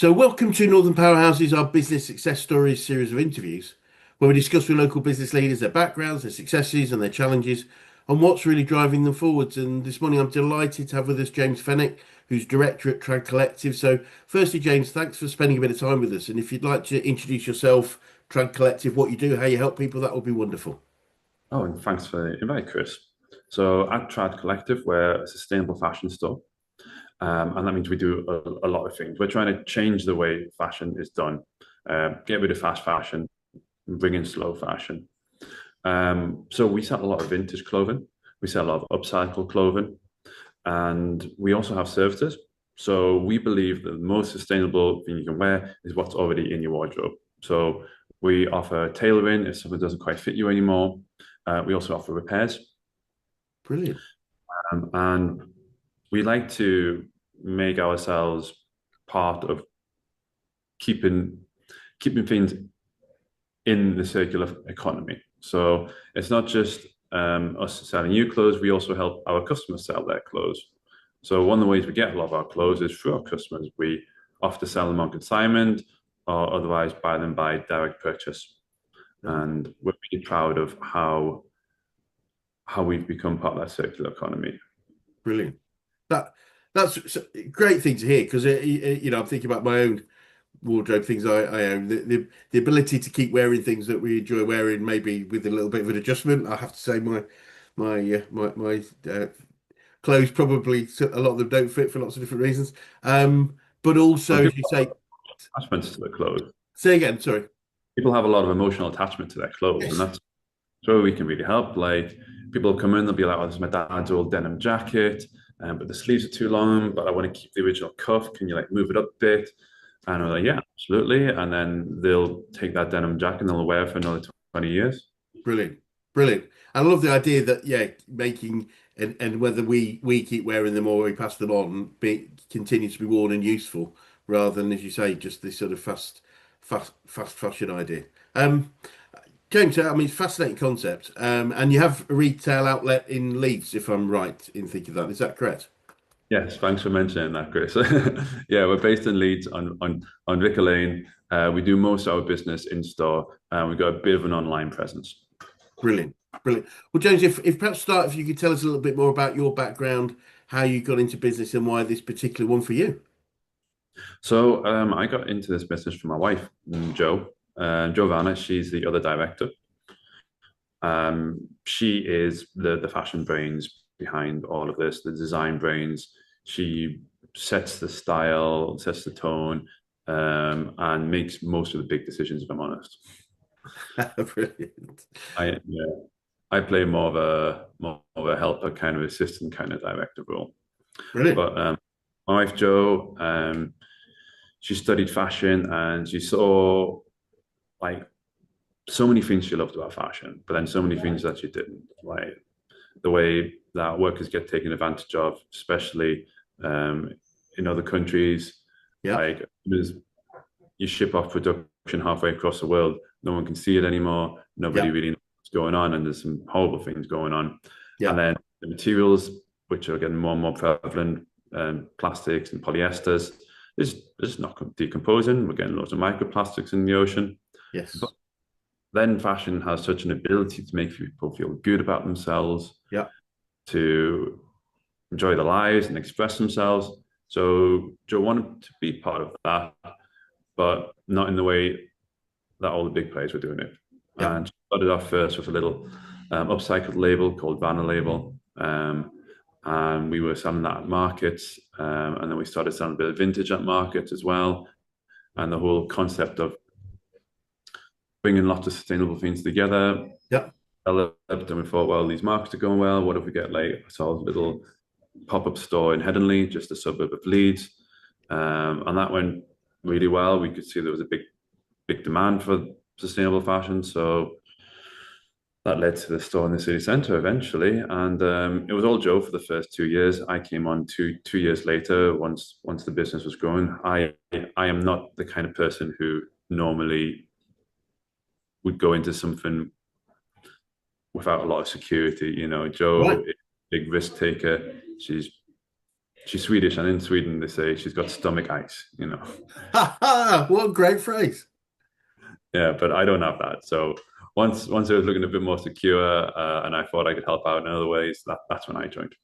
So, welcome to Northern Powerhouses, our business success stories series of interviews, where we discuss with local business leaders their backgrounds, their successes, and their challenges, and what's really driving them forwards. And this morning, I'm delighted to have with us James Fenwick, who's director at Tråd Collective. So, firstly, James, thanks for spending a bit of time with us. And if you'd like to introduce yourself, Tråd Collective, what you do, how you help people, that would be wonderful. Oh, and thanks for the invite, Chris. So at Trad Collective, we're a sustainable fashion store. And that means we do a lot of things. We're trying to change the way fashion is done, get rid of fast fashion, and bring in slow fashion. So we sell a lot of vintage clothing. We sell a lot of upcycle clothing. And we also have services. So we believe that the most sustainable thing you can wear is what's already in your wardrobe. So we offer tailoring if something doesn't quite fit you anymore. We also offer repairs, Brilliant. and we like to make ourselves part of keeping things in the circular economy. So it's not just us selling new clothes; we also help our customers sell their clothes. So one of the ways we get a lot of our clothes is through our customers. We often sell them on consignment, or otherwise buy them by direct purchase. Brilliant. And we're really proud of how we've become part of that circular economy. Brilliant. That that's a great thing to hear because I'm thinking about my own wardrobe things I own. The ability to keep wearing things that we enjoy wearing, maybe with a little bit of an adjustment. I have to say my clothes probably a lot of them don't fit for lots of different reasons. But But also, as people you have say, attachments to their clothes. say again. Sorry. People have a lot of emotional attachment to their clothes, and Yes. that's where we can really help. Like people come in, they'll be like, "Oh, this is my dad's old denim jacket, but the sleeves are too long, but I want to keep the original cuff. Can you like move it up a bit?" And we're like, "Yeah, absolutely." And then they'll take that denim jacket and they'll wear it for another 20 years. Brilliant. Brilliant. I love the idea that, yeah, making and whether we keep wearing them or we pass them on, continue to be worn and useful rather than, as you say, just this sort of fast fashion idea. Um, James, I mean, fascinating concept. And you have a retail outlet in Leeds, if I'm right in thinking that. Is that correct? Yes, thanks for mentioning that, Chris. Yeah, we're based in Leeds on Vicar Lane. We do most of our business in store, and we've got a bit of an online presence. Brilliant. Brilliant. Well, James, if perhaps start, if you could tell us a little bit more about your background, how you got into business and why this particular one for you. So I got into this business from my wife, Jo. Giovanna, she's the other director. She is the fashion brains behind all of this, the design brains. She sets the style, sets the tone, and makes most of the big decisions, if I'm honest. Brilliant. Yeah, I play more of a helper, kind of assistant, kind of director role. Brilliant. But my wife Jo, she studied fashion and she saw like so many things she loved about fashion, but then so many things that she didn't. Like the way that workers get taken advantage of, especially in other countries. Yeah. Like there's, you ship off production halfway across the world, no one can see it anymore. Nobody Yeah. really knows what's going on, and there's some horrible things going on. And Yeah. then the materials, which are getting more and more prevalent, plastics and polyesters, is not decomposing. We're getting lots of microplastics in the ocean. But Yes. then fashion has such an ability to make people feel good about themselves, Yeah. to enjoy their lives and express themselves. So Joe wanted to be part of that, but not in the way that all the big players were doing it. Yeah. And she started off first with a little upcycled label called Vanna Label. And we were selling that at markets. And then we started selling a bit of vintage at markets as well. And the whole concept of bringing lots of sustainable things together Yeah. developed. And we thought, well, these markets are going well. What if we get like a little pop-up store in Headingley, just a suburb of Leeds? And that went really well. We could see there was a big demand for sustainable fashion. So that led to the store in the city centre eventually. And it was all Joe for the first 2 years. I came on two years later, once the business was growing. I am not the kind of person who normally would go into something without a lot of security. You know, Joe Right. is a big risk taker. She's She's Swedish, and in Sweden they say she's got stomach ice, you know. Ha ha! What a great phrase. Yeah, but I don't have that. So once I was looking a bit more secure, and I thought I could help out in other ways, that's when I joined.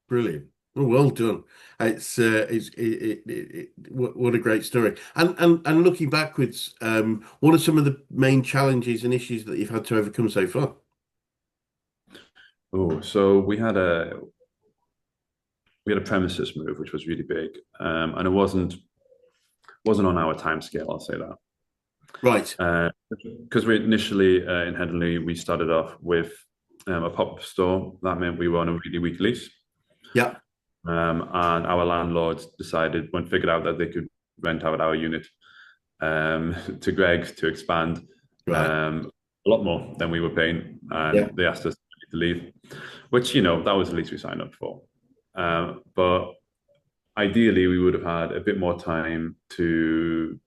Brilliant. Oh, well done. What a great story. And looking backwards, what are some of the main challenges and issues that you've had to overcome so far? Oh, so we had a premises move, which was really big, and it wasn't on our time scale. I'll say that. Right. Because we initially in Headingley, we started off with a pop-up store. That meant we were on a really weak lease. Yeah. And our landlords figured out that they could rent out our unit to Greg to expand Right. a lot more than we were paying. Yeah. And they asked us to leave, which, that was the least we signed up for. But ideally, we would have had a bit more time to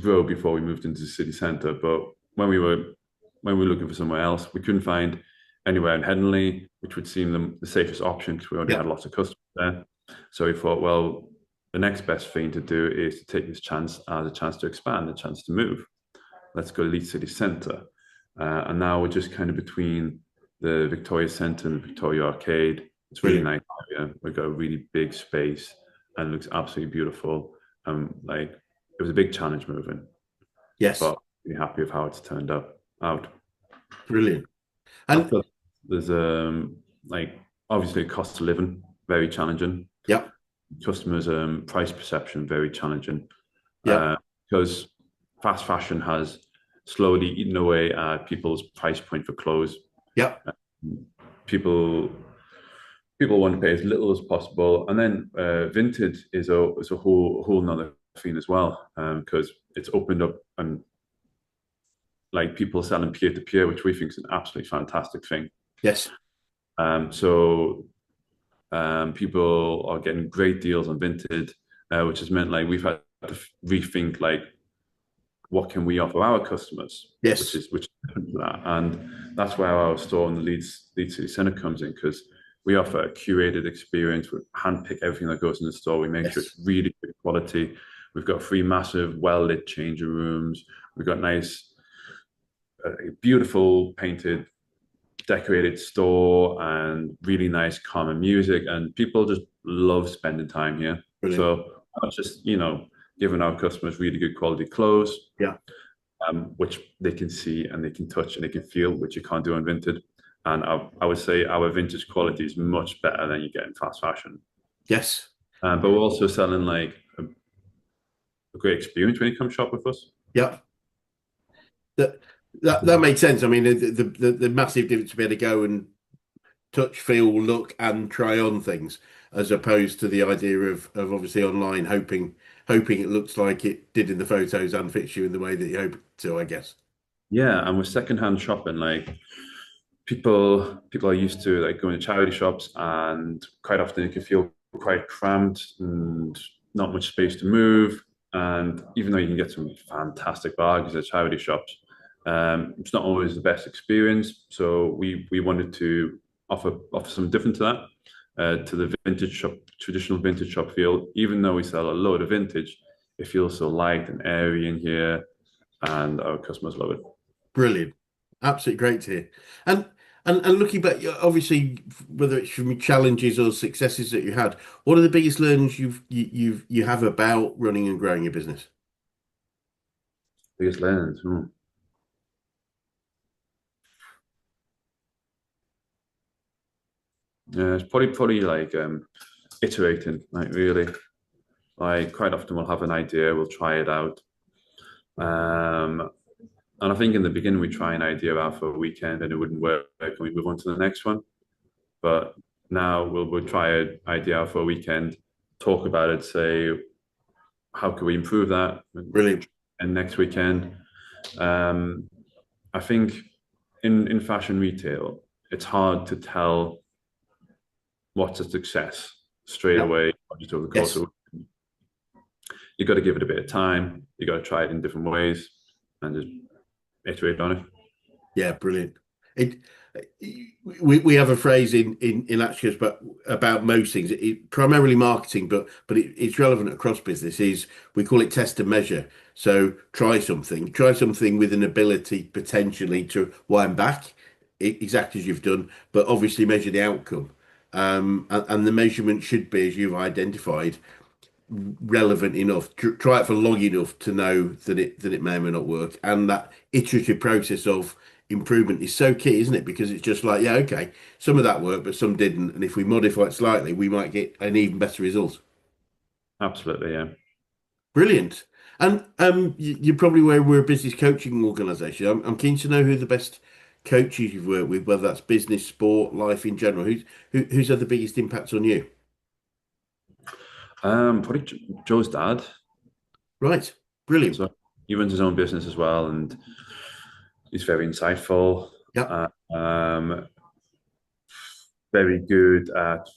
grow before we moved into the city centre. But when we were looking for somewhere else, we couldn't find anywhere in Headingley, which would seem the safest option because we already Yeah. had lots of customers there. So we thought, well, the next best thing to do is to take this chance as a chance to expand, a chance to move. Let's go to Leeds City Centre. And now we're just kind of between the Victoria Centre and the Victoria Arcade. It's really Brilliant. nice area. We've got a really big space and it looks absolutely beautiful. It was a big challenge moving, Yes. but really happy with how it's turned out. Brilliant. I And feel there's like obviously cost of living very challenging. yeah. Customers price perception very challenging Yeah. because fast fashion has slowly eaten away at people's price point for clothes. Yeah. People want to pay as little as possible, and then vintage is a whole nother thing as well because it's opened up and like people selling peer to peer, which we think is an absolutely fantastic thing. Yes. So people are getting great deals on vintage, which has meant like we've had to rethink like what can we offer our customers, which Yes. is different to that, and that's where our store in the Leeds City Centre comes in because we offer a curated experience. We handpick everything that goes in the store. We make sure Yes. it's really good quality. We've got 3 massive, well-lit changing rooms. We've got nice, beautiful painted, decorated store and really nice common music. And people just love spending time here. Brilliant. So not just, giving our customers really good quality clothes, Yeah. which they can see and they can touch and they can feel, which you can't do on vintage. And I would say our vintage quality is much better than you get in fast fashion. Yes. But we're also selling like a great experience when you come shop with us. Yeah. That that makes sense. I mean, the massive difference to be able to go and touch, feel, look, and try on things, as opposed to the idea of obviously online hoping it looks like it did in the photos and fits you in the way that you hope it to, I guess. Yeah, and with secondhand shopping, like people are used to like going to charity shops, and quite often it can feel quite cramped and not much space to move. And even though you can get some fantastic bargains at charity shops, it's not always the best experience. So we wanted to offer something different to that, to the vintage shop, traditional vintage shop feel. Even though we sell a load of vintage, it feels so light and airy in here, and our customers love it. Brilliant. Absolutely great to hear. And looking back, obviously, whether it's from challenges or successes that you had, what are the biggest learnings you have about running and growing your business? Biggest learnings. Yeah, it's probably like iterating, like really. Like quite often we'll have an idea, we'll try it out. Um, and I think in the beginning we try an idea out for a weekend and it wouldn't work, and we move on to the next one. But now we'll try an idea out for a weekend, talk about it, say how can we improve that, Brilliant. and next weekend. Um, I think in fashion retail, it's hard to tell what's a success straight Yeah. away, just over the course Yes. of you got to give it a bit of time. You got to try it in different ways and just iterate on it. Yeah. Brilliant. It. we have a phrase in Actors, but about most things, primarily marketing, but it's relevant across business. Is we call it test and measure. So try something with an ability potentially to wind back, exactly as you've done, but obviously measure the outcome. And the measurement should be, as you've identified, relevant enough. Try it for long enough to know that it may or may not work, and that iterative process of improvement is so key, isn't it? Because it's just like, yeah, okay, some of that worked, but some didn't, and if we modify it slightly, we might get an even better result. Absolutely, yeah. Brilliant. And you're probably aware we're a business coaching organisation. I'm keen to know who the best coaches you've worked with, whether that's business, sport, life in general. Who's had the biggest impacts on you? Probably Joe's dad. Right. Brilliant. So he runs his own business as well, and he's very insightful. Yeah. Uh, um, very good at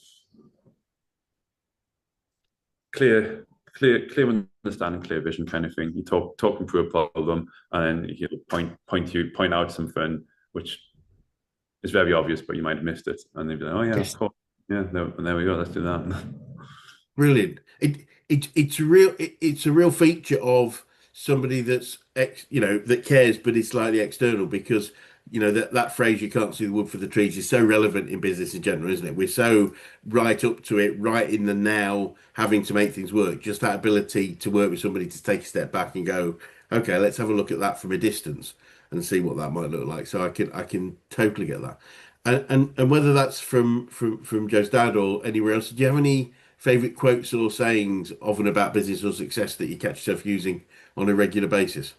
clear understanding, clear vision kind of thing. You talking through a problem, and then he'll point out something which is very obvious, but you might have missed it, and they'd be like, "Oh yeah, of Yes. course, yeah, no, and there we go, let's do that." Brilliant. It's a real feature of somebody that cares, but is slightly external because that phrase, "you can't see the wood for the trees," is so relevant in business in general, isn't it? We're so right up to it, right in the now, having to make things work. Just that ability to work with somebody to take a step back and go, okay, let's have a look at that from a distance and see what that might look like. So I can totally get that. And whether that's from Joe's dad or anywhere else, do you have any favorite quotes or sayings of and about business or success that you catch yourself using on a regular basis?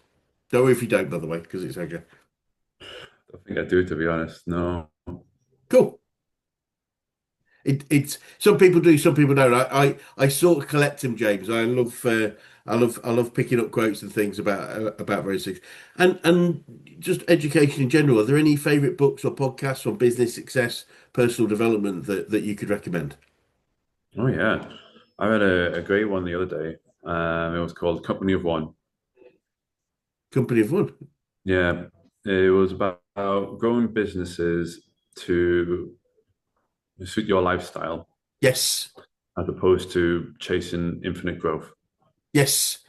Don't worry if you don't, by the way, because it's okay. I think I do, to be honest. No. Cool. It's some people do, some people don't. I sort of collect them, James. I love picking up quotes and things about various things, and just education in general. Are there any favorite books or podcasts on business success, personal development that you could recommend? Oh yeah, I read a great one the other day. It was called Company of One. Company of One. Yeah, it was about growing businesses to suit your lifestyle Yes, as opposed to chasing infinite growth. yes.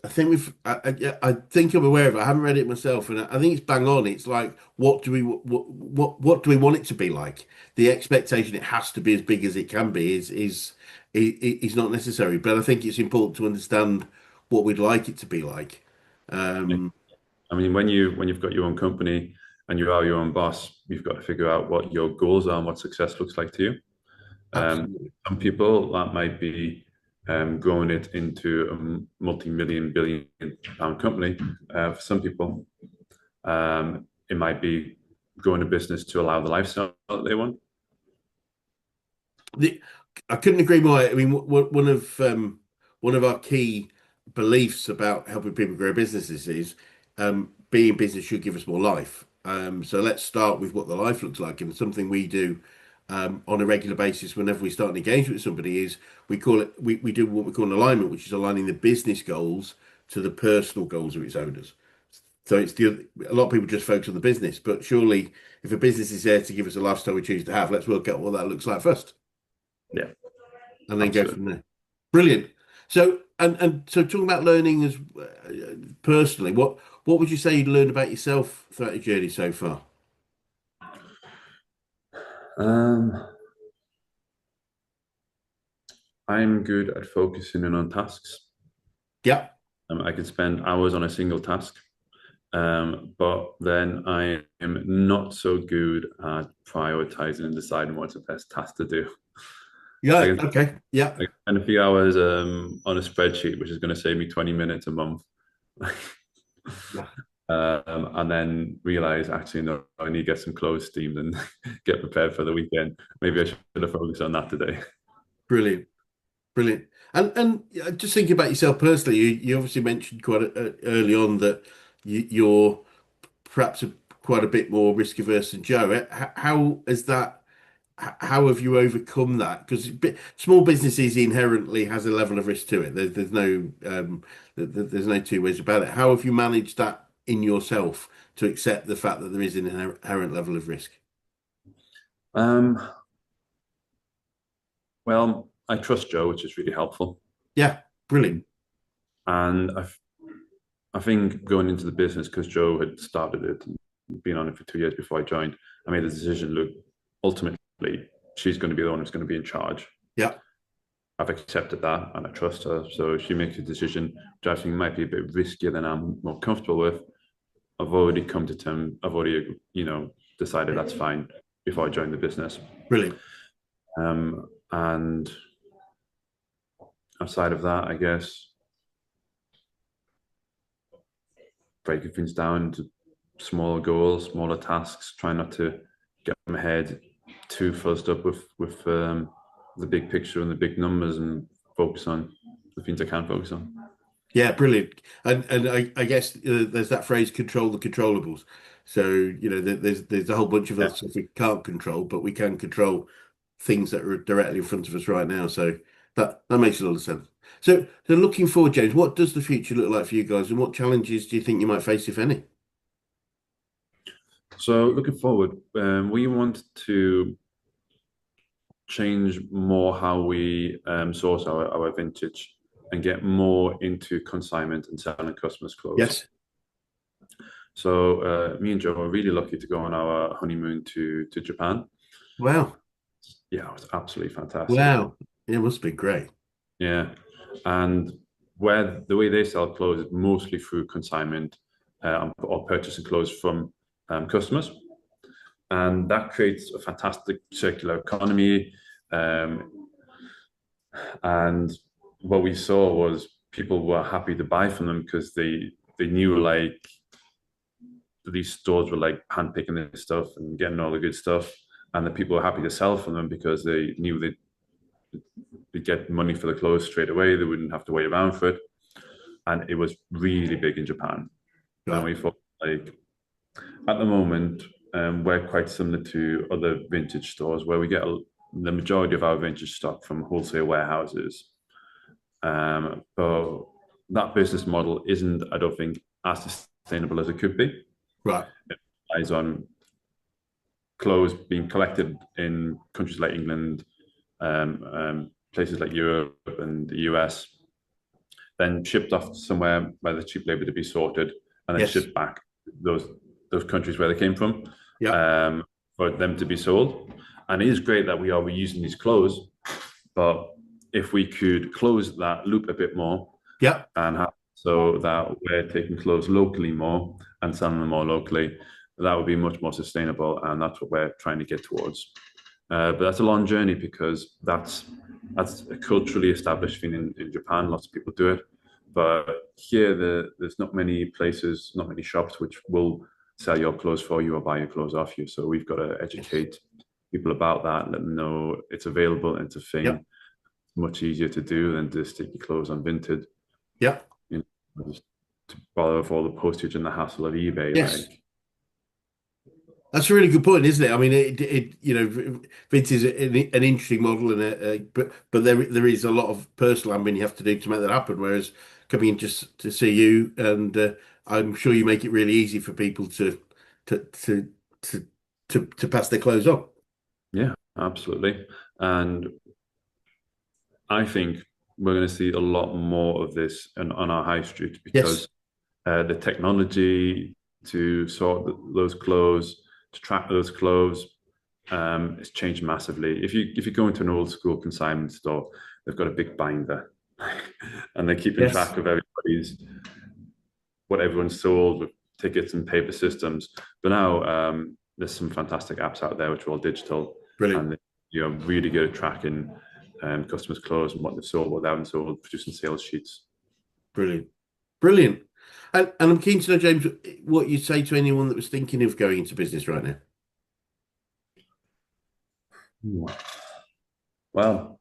I think yeah, I think I'm aware of it. I haven't read it myself, and I think it's bang on. It's like, what do we want it to be like? The expectation it has to be as big as it can be is not necessary. But I think it's important to understand what we'd like it to be like. Um, I mean, when you've got your own company and you are your own boss, you've got to figure out what your goals are and what success looks like to you. Absolutely. Some people that might be growing it into a multi-million, billion-pound company. For some people, it might be growing a business to allow the lifestyle that they want. The, I couldn't agree more. I mean, one of our key beliefs about helping people grow businesses is being in business should give us more life. So let's start with what the life looks like, and something we do on a regular basis whenever we start an engagement with somebody is we do what we call an alignment, which is aligning the business goals to the personal goals of its owners. So a lot of people just focus on the business, but surely if a business is there to give us a lifestyle we choose to have, let's work out what that looks like first Yeah, and then go absolutely. from there. Brilliant. So talking about learning as personally, what would you say you'd learned about yourself throughout your journey so far? Um, I'm good at focusing in on tasks. Yeah. I can spend hours on a single task, but then I am not so good at prioritizing and deciding what's the best task to do. I Yeah. can, Okay. Yeah. I can spend a few hours on a spreadsheet, which is going to save me 20 minutes a month. Yeah. And then realize actually no, I need to get some clothes steamed and get prepared for the weekend. Maybe I should have focused on that today. Brilliant. Brilliant. And yeah, just thinking about yourself personally, you obviously mentioned early on that you're perhaps quite a bit more risk averse than Joe. How is that? How have you overcome that? Because small businesses inherently has a level of risk to it. There's no two ways about it. How have you managed that in yourself to accept the fact that there is an inherent level of risk? Um, well, I trust Joe, which is really helpful. Yeah, brilliant. And I think going into the business, because Joe had started it and been on it for 2 years before I joined, I made the decision, look, ultimately, she's going to be the one who's going to be in charge. Yeah, I've accepted that and I trust her. So if she makes a decision, which I think might be a bit riskier than I'm more comfortable with, I've already come to terms, I've already, decided that's fine before I joined the business. brilliant. And outside of that, I guess, breaking things down to smaller goals, smaller tasks, try not to get my head too fuzzed up with the big picture and the big numbers, and focus on the things I can focus on. Yeah, brilliant. And I guess there's that phrase, control the controllables. So, there's a whole bunch of Yeah. other stuff we can't control, but we can control things that are directly in front of us right now. So that makes a lot of sense. So looking forward, James, what does the future look like for you guys, and what challenges do you think you might face, if any? So looking forward, we want to change more how we source our vintage and get more into consignment and selling customers' clothes. Yes. So me and Joe were really lucky to go on our honeymoon to Japan. Wow. Yeah, it was absolutely fantastic. Wow. Yeah, it must be great. Yeah, and where the way they sell clothes is mostly through consignment or purchasing clothes from customers, and that creates a fantastic circular economy. And what we saw was people were happy to buy from them because they knew like these stores were like handpicking this stuff and getting all the good stuff, and the people were happy to sell from them because they knew they'd get money for the clothes straight away. They wouldn't have to wait around for it, and it was really big in Japan. And Right. we thought like at the moment, we're quite similar to other vintage stores where we get the majority of our vintage stock from wholesale warehouses. But that business model isn't, I don't think, as sustainable as it could be. Right. It relies on clothes being collected in countries like England, places like Europe and the US, then shipped off somewhere where the cheap labor to be sorted, and then Yes. shipped back those countries where they came from, Yeah. for them to be sold. And it is great that we are reusing these clothes, but if we could close that loop a bit more Yeah. and have so that we're taking clothes locally more and selling them more locally, that would be much more sustainable, and that's what we're trying to get towards. But that's a long journey because that's a culturally established thing in Japan. Lots of people do it, but here there's not many places, not many shops which will sell your clothes for you or buy your clothes off you. So we've got to Yes. educate people about that, let them know it's available and it's a Yeah. thing. Much easier to do than to stick your clothes on Vinted. Yeah. You know, just to bother with all the postage and the hassle of eBay. Yes. Like, That's a really good point, isn't it? I mean, Vince is an interesting model, and but there is a lot of personal admin you have to do to make that happen. Whereas coming in just to see you, and I'm sure you make it really easy for people to to to to pass their clothes on. yeah, absolutely. And I think we're going to see a lot more of this on our high streets Yes. because the technology to sort those clothes, to track those clothes, it's changed massively. If you go into an old school consignment store, they've got a big binder, and they're keeping Yes. track of what everyone's sold with tickets and paper systems. But now there's some fantastic apps out there which are all digital, Brilliant. and you're really good at tracking customers' clothes and what they've sold, what they haven't sold, producing sales sheets. Brilliant. Brilliant. And I'm keen to know, James, what you'd say to anyone that was thinking of going into business right now. Well,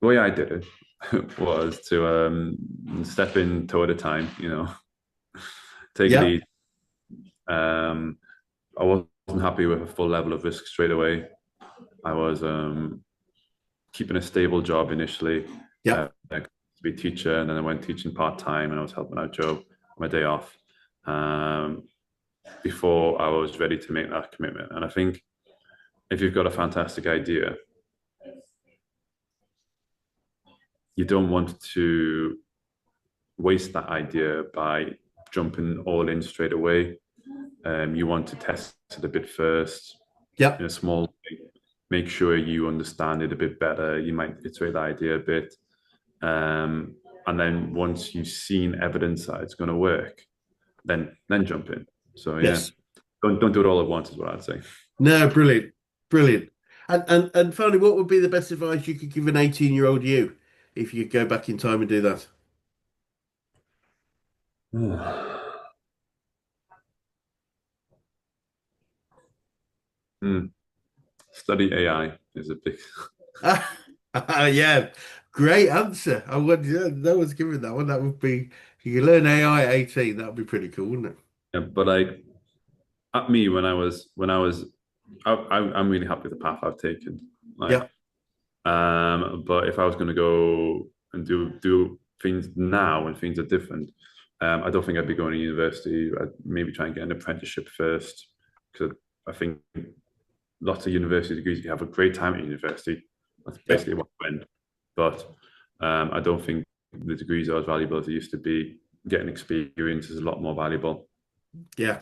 the way I did it was to step in toe at a time, take it Yeah. easy. I wasn't happy with a full level of risk straight away. I was keeping a stable job initially, Yeah. to be a teacher, and then I went teaching part time, and I was helping out Joe on my day off. before I was ready to make that commitment. And I think if you've got a fantastic idea, you don't want to waste that idea by jumping all in straight away. You want to test it a bit first Yep. in a small way. Make sure you understand it a bit better. You might iterate the idea a bit. And then once you've seen evidence that it's going to work, then jump in. So yeah, Yes. don't do it all at once is what I'd say. No, brilliant. Brilliant. And finally, what would be the best advice you could give an 18-year-old you if you could go back in time and do that? Study AI is a big. Yeah, great answer. I would, yeah, no one's given that one. That would be, if you could learn AI at 18, that would be pretty cool, wouldn't it? Yeah, but like at me I'm really happy with the path I've taken. Like, Yeah, but if I was going to go and do things now when things are different, I don't think I'd be going to university. I'd maybe try and get an apprenticeship first because I think lots of university degrees you have a great time at university. That's yeah, basically what I went. But I don't think the degrees are as valuable as they used to be. Getting experience is a lot more valuable. yeah.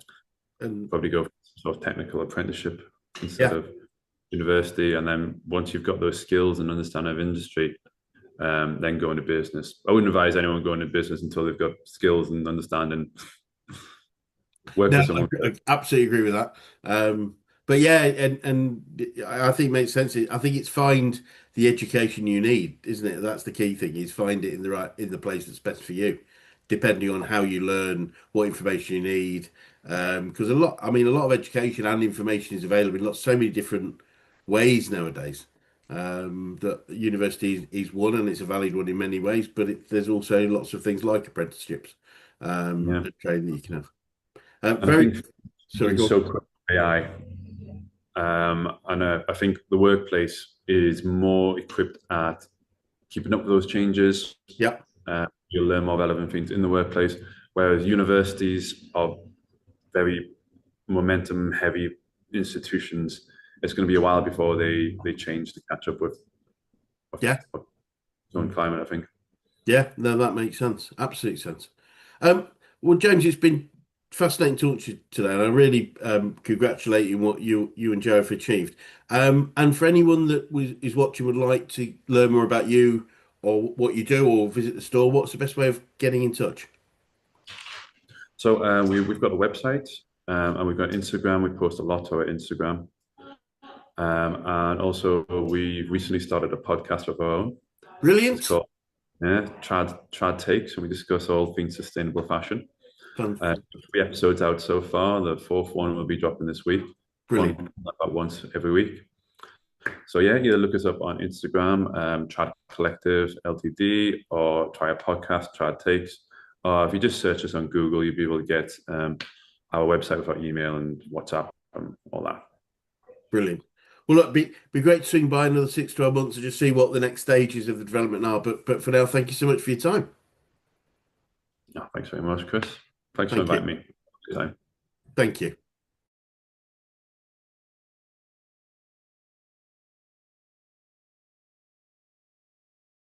And Probably go for some sort of technical apprenticeship instead yeah, of university. And then once you've got those skills and understanding of industry, then go into business. I wouldn't advise anyone going into business until they've got skills and understanding. Work no, for someone. I absolutely agree with that. But yeah, and I think it makes sense. I think it's find the education you need, isn't it? That's the key thing is find it in the place that's best for you, depending on how you learn, what information you need. Because a lot of education and information is available in so many different ways nowadays. That university is one, and it's a valid one in many ways. But there's also lots of things like apprenticeships, Yeah. and training that you can have. And I Very think sorry, being go on. so quick with AI, and I think the workplace is more equipped at keeping up with those changes. Yeah, You'll learn more relevant things in the workplace, whereas universities are very momentum heavy institutions. It's going to be a while before they change to catch up with yeah, its own climate, I think. yeah. No, that makes sense. Absolute sense. Well, James, it's been fascinating talking to you today, and I really congratulate you on what you and Joe have achieved. And for anyone that is watching would like to learn more about you or what you do or visit the store, what's the best way of getting in touch? So we've got a website and we've got Instagram. We post a lot to our Instagram. And also, we recently started a podcast of our own. It's Brilliant. called Trad Takes, and we discuss all things sustainable fashion. Fun. 3 episodes out so far. The fourth one will be dropping this week. Brilliant. About once every week. So yeah, either look us up on Instagram, Tråd Collective Ltd, or try a podcast, Trad Takes. Or if you just search us on Google, you'll be able to get our website with our email and WhatsApp and all that. Brilliant. Well, look, be great to swing by another 6 to 12 months and just see what the next stages of the development are. But for now, thank you so much for your time. Yeah, thanks very much, Chris. Thanks for Thank you. inviting me. Good time. Thank you.